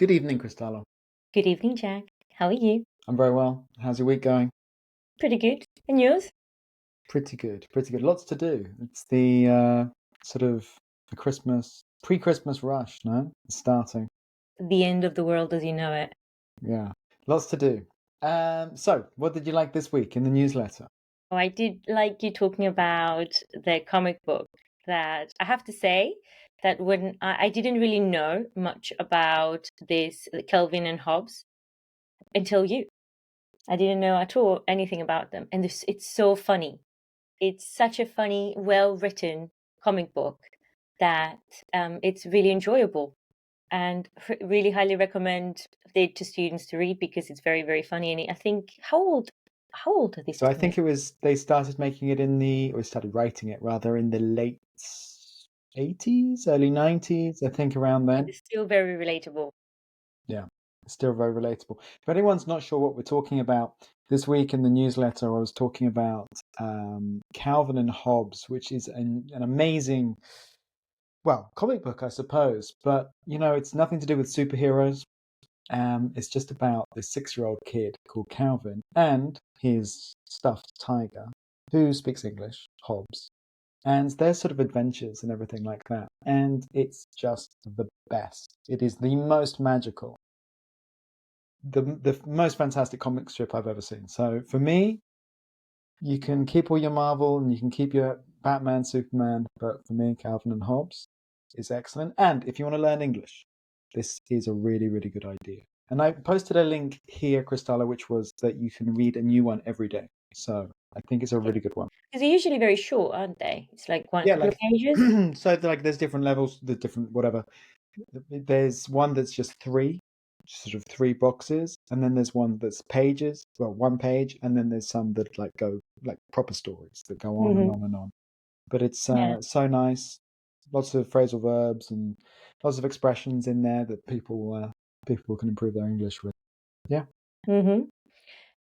Good evening, Cristalla. Good evening, Jack. How are you? I'm very well. How's your week going? Pretty good. And yours? Pretty good, pretty good. Lots to do. It's the sort of the pre-Christmas rush, no? It's starting. The end of the world as you know it. Yeah, lots to do. So what did you like this week in the newsletter? Oh, I did like you talking about the comic book that I have to say that when I didn't really know much about this Kelvin and Hobbes until you. I didn't know at all anything about them. And it's so funny. It's such a funny, well-written comic book that it's really enjoyable. And really highly recommend it to students to read because it's very, very funny. And I think how old are they So I starting think it? it was they started making it or started writing it rather in the late 80s, early 90s, I think around And then. it's still very relatable. Yeah, still very relatable. If anyone's not sure what we're talking about, this week in the newsletter, I was talking about Calvin and Hobbes, which is an amazing, well, comic book, I suppose. But, it's nothing to do with superheroes. It's just about this 6-year-old kid called Calvin and his stuffed tiger who speaks English, Hobbes, and their sort of adventures and everything like that. And it's just the best. It is the most magical, the most fantastic comic strip I've ever seen. So for me, you can keep all your Marvel and you can keep your Batman, Superman, but for me, Calvin and Hobbes is excellent. And if you want to learn English, this is a really, really good idea. And I posted a link here, Cristalla, which was that you can read a new one every day. So I think it's a Yeah. really good one. Because they're usually very short, aren't they? It's like one Yeah, couple of like pages. so like there's different levels, the different whatever. There's one that's just sort of three boxes, and then there's one that's pages, well, one page, and then there's some that like go like proper stories that go on and Hmm. on and on. But it's Yeah. so nice. Lots of phrasal verbs and lots of expressions in there that people can improve their English with. Yeah. Hmm.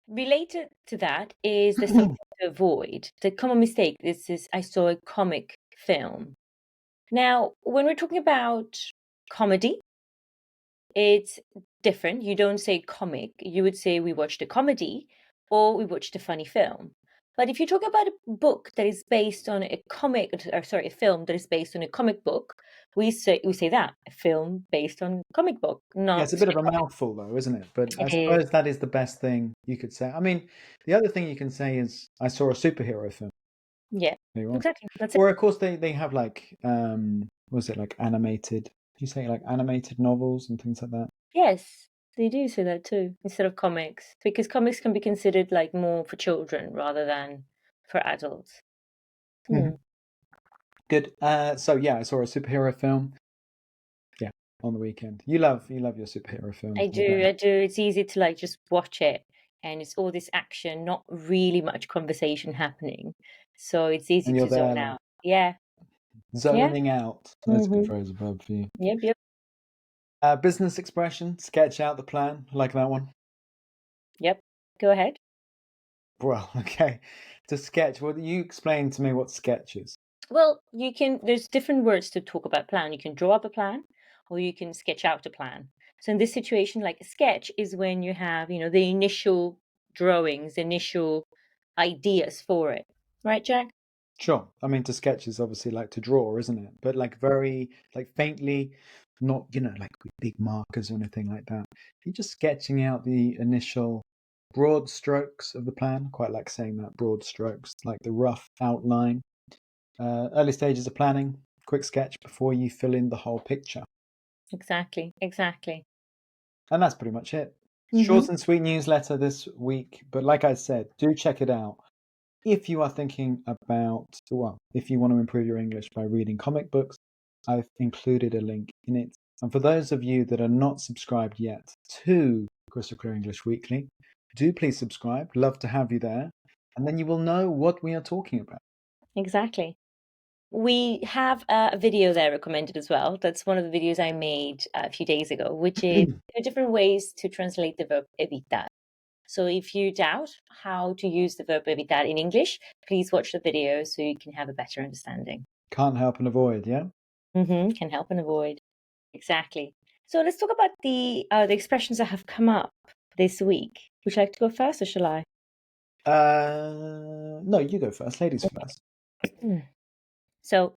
Related to that is the something to avoid. The common mistake. This is I saw a comic film. Now, when we're talking about comedy, it's different. You don't say comic, you would say we watched a comedy or we watched a funny film. But if you talk about a book that is based on a comic, or sorry, a film that is based on a comic book, we say that a film based on comic book, Yeah, not it's a bit a of a comic. mouthful though, isn't it? But I It is. suppose that is the best thing you could say. I mean, the other thing you can say is I saw a superhero film. Yeah, There you are. exactly. That's it. Or of course they have like was it like animated? Do you say like animated novels and things like that? Yes, they do say that too, instead of comics, because comics can be considered like more for children rather than for adults. Hmm. Hmm. Good. So yeah, I saw a superhero film. Yeah, on the weekend. You love your superhero films, I I bet. do, I do. It's easy to like just watch it, and it's all this action, not really much conversation happening. So it's easy And you're to there zone like out. Yeah, yeah. zoning out. That's a good Mm-hmm. phrase verb for you. Yep, yep, Business expression, sketch out the plan. I like that one. yep. Go ahead. Well, okay. To sketch, well, you explain to me what sketch is. Well, there's different words to talk about plan. You can draw up a plan or you can sketch out a plan. So in this situation, like a sketch is when you have, the initial drawings, initial ideas for it. Right, Jack? Sure. I mean, to sketch is obviously like to draw, isn't it? But like very, like faintly, not, like with big markers or anything like that. You're just sketching out the initial broad strokes of the plan. Quite like saying that, broad strokes, like the rough outline. Early stages of planning, quick sketch before you fill in the whole picture. Exactly, exactly. And that's pretty much it. Mm-hmm. Short and sweet newsletter this week. But like I said, do check it out. If you are thinking about, well, if you want to improve your English by reading comic books, I've included a link in it. And for those of you that are not subscribed yet to Crystal Clear English Weekly, do please subscribe. Love to have you there. And then you will know what we are talking about. Exactly. We have a video there recommended as well. That's one of the videos I made a few days ago, which is different ways to translate the verb evitar. So if you doubt how to use the verb evitar in English, please watch the video so you can have a better understanding. Can't help and avoid, yeah? Can help and avoid. Exactly. So let's talk about the expressions that have come up this week. Would you like to go first, or shall I? No, you go first. Ladies first. So,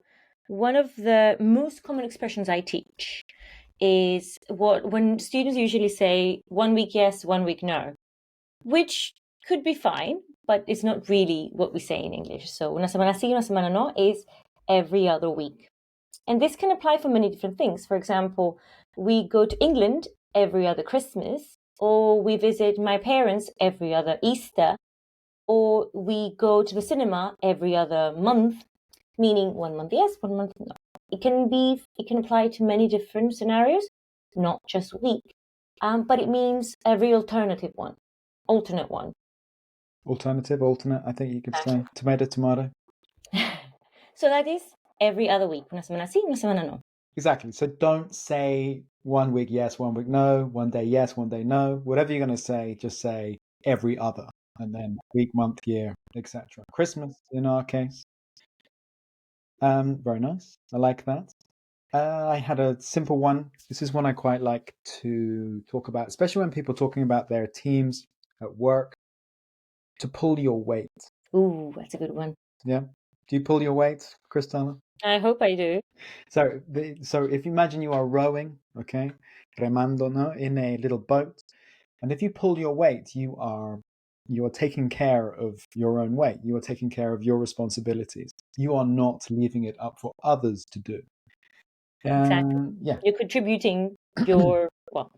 one of the most common expressions I teach is when students usually say 1 week yes, 1 week no, which could be fine, but it's not really what we say in English. So, una semana sí, una semana no is every other week. And this can apply for many different things. For example, we go to England every other Christmas, or we visit my parents every other Easter, or we go to the cinema every other month, meaning 1 month yes, 1 month no. It can apply to many different scenarios, not just week. But it means every alternate one. Alternative, alternate, I think you could say. Tomato, tomato. So that is every other week. Una semana sí, una semana no. Exactly. So don't say 1 week yes, 1 week no, 1 day yes, 1 day no. Whatever you're going to say, just say every other, and then week, month, year, etc. Christmas in our case. Very nice. I like that. I had a simple one. This is one I quite like to talk about, especially when people are talking about their teams at work. To pull your weight. Ooh, that's a good one. Yeah. Do you pull your weight, Cristana? I hope I do. So if you imagine you are rowing, okay, remando, no, in a little boat, and if you pull your weight, you are taking care of your own weight. You are taking care of your responsibilities. You are not leaving it up for others to do. Exactly. Yeah. You're contributing your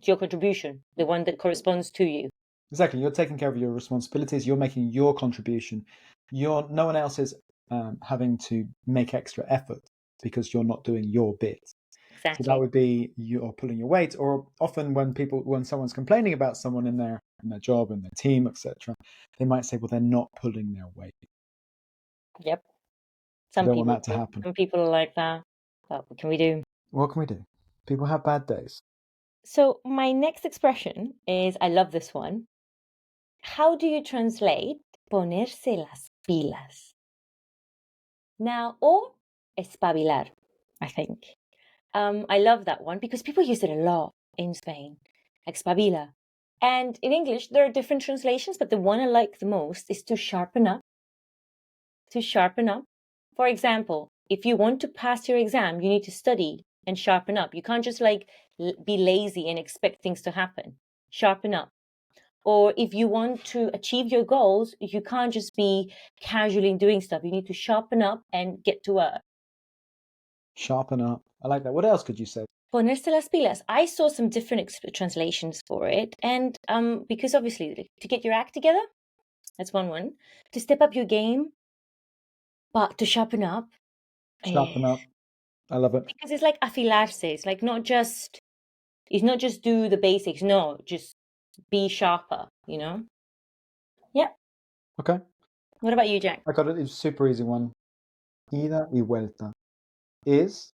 contribution, the one that corresponds to you. Exactly. You're taking care of your responsibilities. You're making your contribution. No one else is having to make extra effort because you're not doing your bit. Exactly. So that would be you're pulling your weight. Or often when someone's complaining about someone in their job and their team, etc., they might say, well, they're not pulling their weight. Yep. I don't want that to happen. Some people are like that. But what can we do? What can we do? People have bad days. So my next expression is, I love this one. How do you translate ponerse las pilas? Now, or espabilar, I think. I love that one because people use it a lot in Spain, espabila. And in English, there are different translations, but the one I like the most is to sharpen up. To sharpen up. For example, if you want to pass your exam, you need to study and sharpen up. You can't just be lazy and expect things to happen. Sharpen up. Or if you want to achieve your goals, you can't just be casually doing stuff. You need to sharpen up and get to work. Sharpen up. I like that. What else could you say? Ponerse las pilas. I saw some different translations for it. And because obviously to get your act together, that's one. To step up your game, but to sharpen up. Sharpen up. I love it. Because it's like afilarse. It's like not just do the basics. No, just be sharper, you know? Yeah. Okay. What about you, Jack? I got it. It's a super easy one. Ida y vuelta is,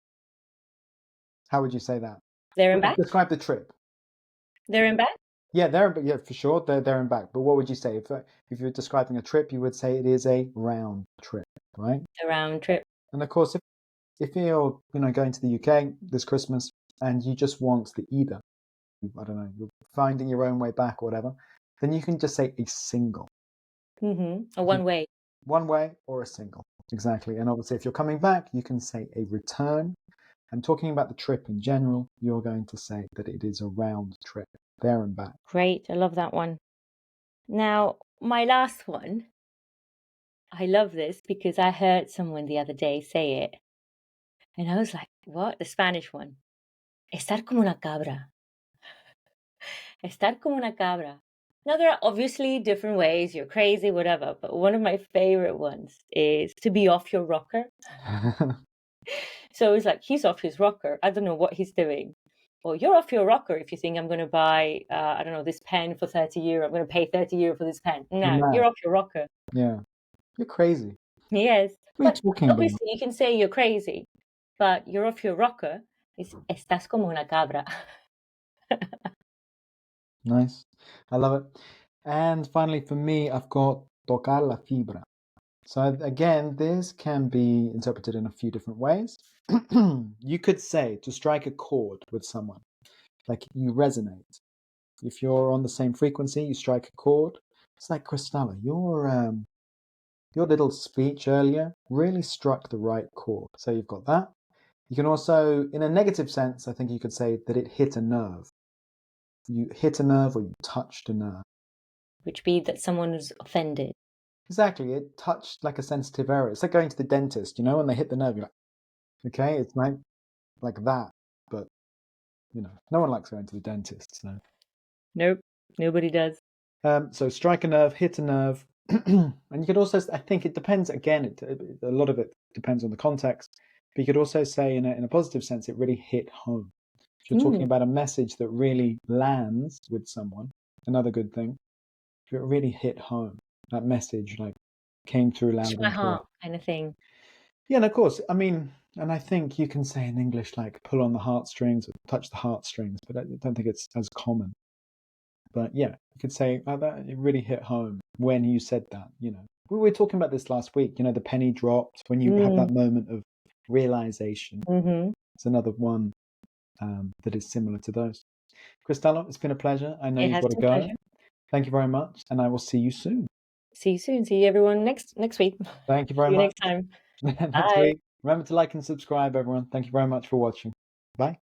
how would you say that? There and back? Describe the trip. There and back? Yeah, yeah, for sure. They're there and back. But what would you say if you're describing a trip? You would say it is a round trip, right? A round trip. And of course, if you're going to the UK this Christmas and you just want the Ida, I don't know, you're finding your own way back or whatever, then you can just say a single. Mm-hmm. A one way. One way or a single. Exactly. And obviously, if you're coming back, you can say a return. And talking about the trip in general, you're going to say that it is a round trip, there and back. Great. I love that one. Now, my last one. I love this because I heard someone the other day say it. And I was like, what? The Spanish one. Estar como una cabra. Estar como una cabra. Now, there are obviously different ways. You're crazy, whatever. But one of my favorite ones is to be off your rocker. So it's like, he's off his rocker. I don't know what he's doing. Or you're off your rocker if you think I'm going to buy, I don't know, this pen for 30 euro. I'm going to pay 30 euro for this pen. No, you're off your rocker. Yeah. You're crazy. Yes. What are you talking obviously, about? you can say you're crazy, but you're off your rocker. It's estás como una cabra. Nice. I love it. And finally, for me, I've got tocar la fibra. So again, this can be interpreted in a few different ways. You could say to strike a chord with someone. like you resonate. If you're on the same frequency, you strike a chord. It's like Cristalla, your little speech earlier really struck the right chord. So you've got that. You can also, in a negative sense, I think you could say that it hit a nerve. You hit a nerve or you touched a nerve. Which be that someone was offended. Exactly, it touched like a sensitive area. It's like going to the dentist, you know, when they hit the nerve, you're like, okay, it's like that. But, you know, no one likes going to the dentist. So, Nope, nobody does. so strike a nerve, hit a nerve. And you could also, I think it depends, again, a lot of it depends on the context. But you could also say in a positive sense, it really hit home. If you're talking about a message that really lands with someone, another good thing, if it really hit home, that message like came through loud Touch and my clear. heart kind of thing. Yeah, and of course, I mean, and I think you can say in English like pull on the heartstrings or touch the heartstrings, but I don't think it's as common. But yeah, you could say that it really hit home when you said that, you know. We were talking about this last week, you know, the penny dropped, when you have that moment of realization. It's another one that is similar to those. Cristalla, it's been a pleasure. I know It you've has got to been a go. pleasure. Thank you very much, and I will see you soon. See you soon. See everyone next week. Thank you very See you much. next time. Next Bye. week. Remember to like and subscribe, everyone. Thank you very much for watching. Bye.